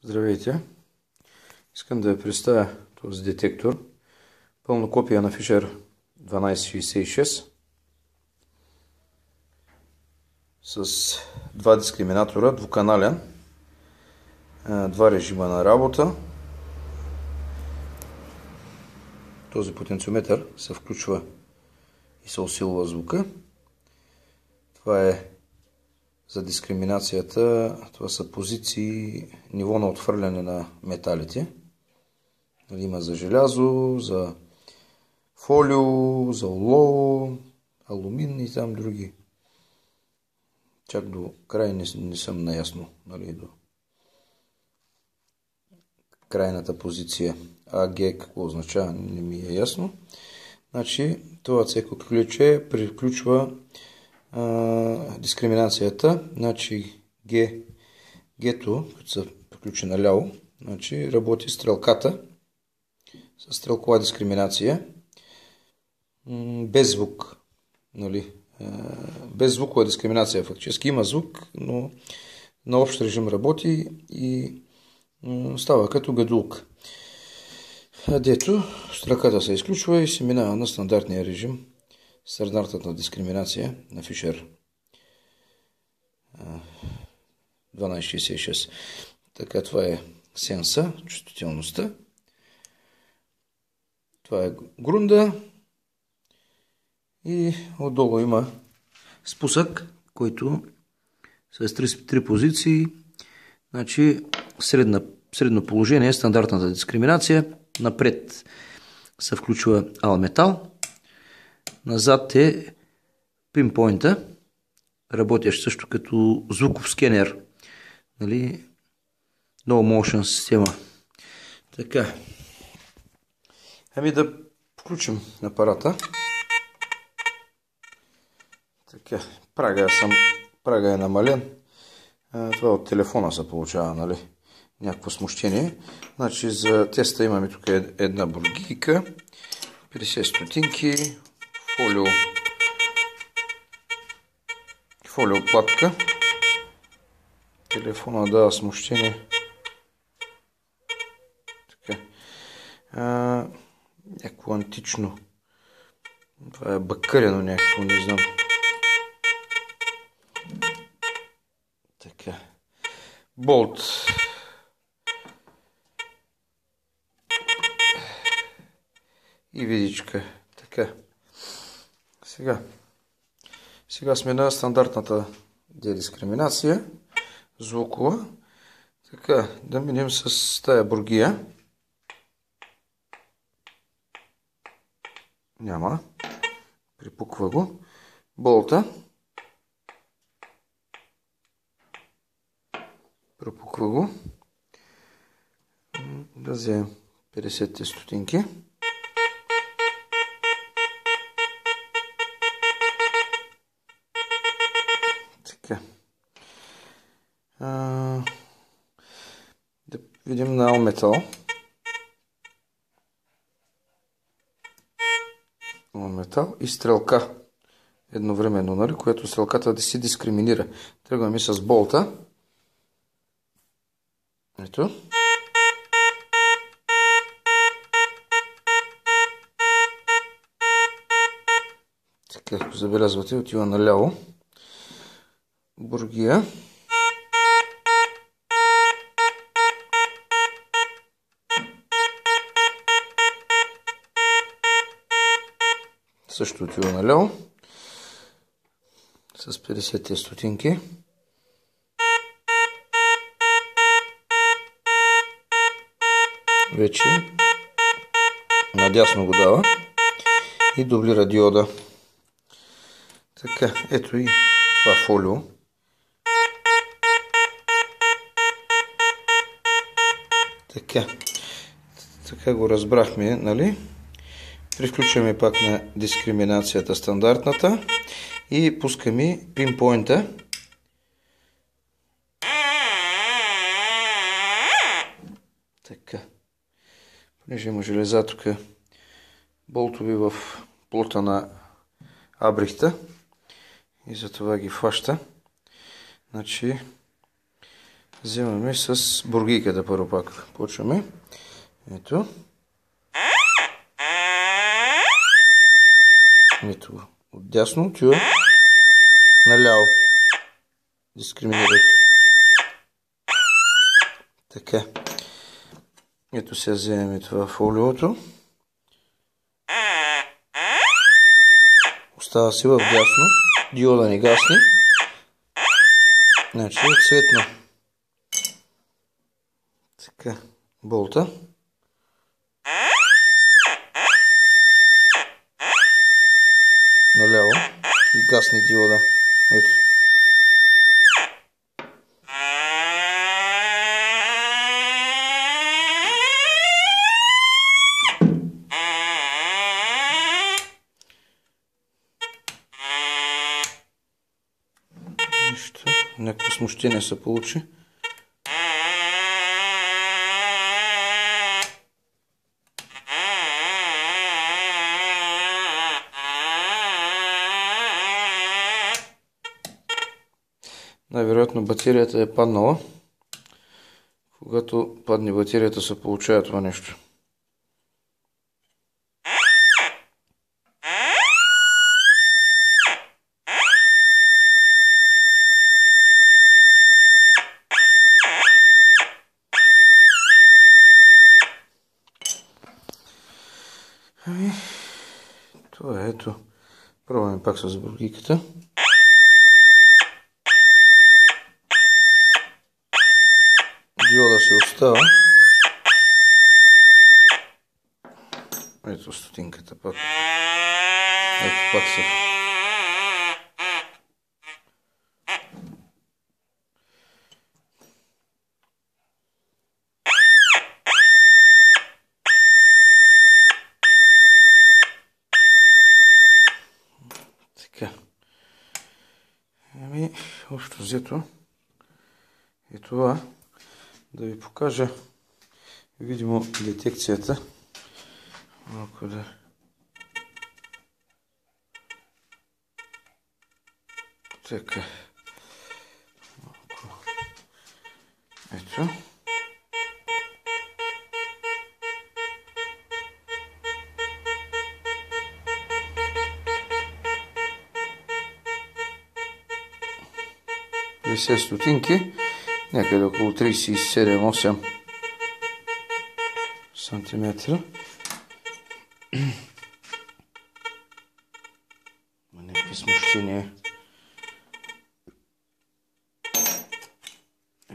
Здравейте! Искам да ви представя този детектор. Пълно копия на Fisher 1266 с два дискриминатора, двуканален, два режима на работа. Този потенциометър се включва и се усилва звука. Това е за дискриминацията. Това са позиции, ниво на отхвърляне на металите. Има за желязо, за фолио, за олово, алумин и там други. Чак до край не съм наясно, до крайната позиция. АГ какво означава, не ми е ясно. Значи, това цеко ключе приключва дискриминацията. Значи, G-то, като се приключи наляво, значи работи стрелката с стрелкова дискриминация. Без звук. Без звукова дискриминация фактически. Има звук, но на общ режим работи и става като гадулка. Дето стрелката се изключва и се минава на стандартния режим, стандартната дискриминация на Fisher 1266. Така, това е сенса, чувствителността. Това е грунда и отдолу има спусък, който с три позиции. Значи средно положение е стандартната дискриминация. Напред се включва алметал. Назад е пинпойнта, работещ също като звуков скенер. No motion система. Така. Ами да включим апарата. Така. Прага е намален. Това от телефона се получава, някакво смущение. Значи за теста имаме тук една бургийка, 50 стотинки, фолиоплатка. Телефона дава смущение. Така. Някакво антично. Това е бакърено някакво, не знам. Така. Болт. И видичка. Така. Сега сме на стандартната дискриминация. Звукова. Така, да минем с тая бургия. Няма. Припуква го. Болта. Пропуква го. Да вземем 50 стотинки. Така. Да видим на алметал. Алметал и стрелка. Едновременно, което стрелката да си дискриминира. Тръгваме с болта. Ето. Така, ако забелязвате, отива наляво. Бургия. Също отива наляво. С 50 стотинки. Вече надясно го дава и дублира диода. Така, ето и това фолио. Така го разбрахме, Привключваме пак на дискриминацията стандартната и пускаме пинпойнта. Така. Понеже има железа тук, болтови в плота на абрихта и затова ги фаща. Значи Вземаме с бургийката първо пак. Почваме. Ето. Ето го. Отдясно тюа. Наляво. Дискриминирайте. Така. Ето сега вземем това фолиото. Остава си в дясно. Диода не гасне. Значи е цветно. Така. Болта. Наляво. И гасне диода. Ето. Нищо. Някакво смущение се получи. Най-вероятно батерията е паднала. Когато падне батерията, се получава това нещо. Ами, това е, ето. Пробваме пак с бургийката. Диода се остава. Ето стотинката пак. Ето пак се. Така. Ами, общо взето е това. Да ви покажа видимо детекцията. Малко да... Така. Малко. Ето. Десет стотинки. Някъде около 37-8 сантиметра. Някакви смущения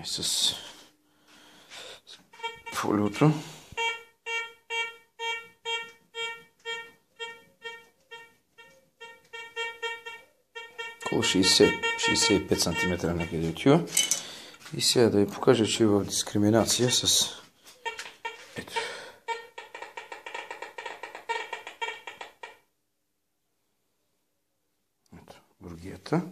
и с фолиото. Около 60-65 см някъде отива. И сега да ви покажа, че е в дискриминация с... Ето. Ето, бургията.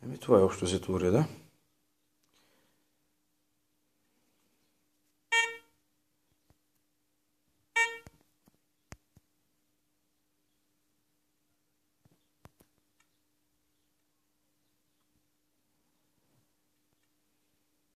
Еми, това е общо взето уреда.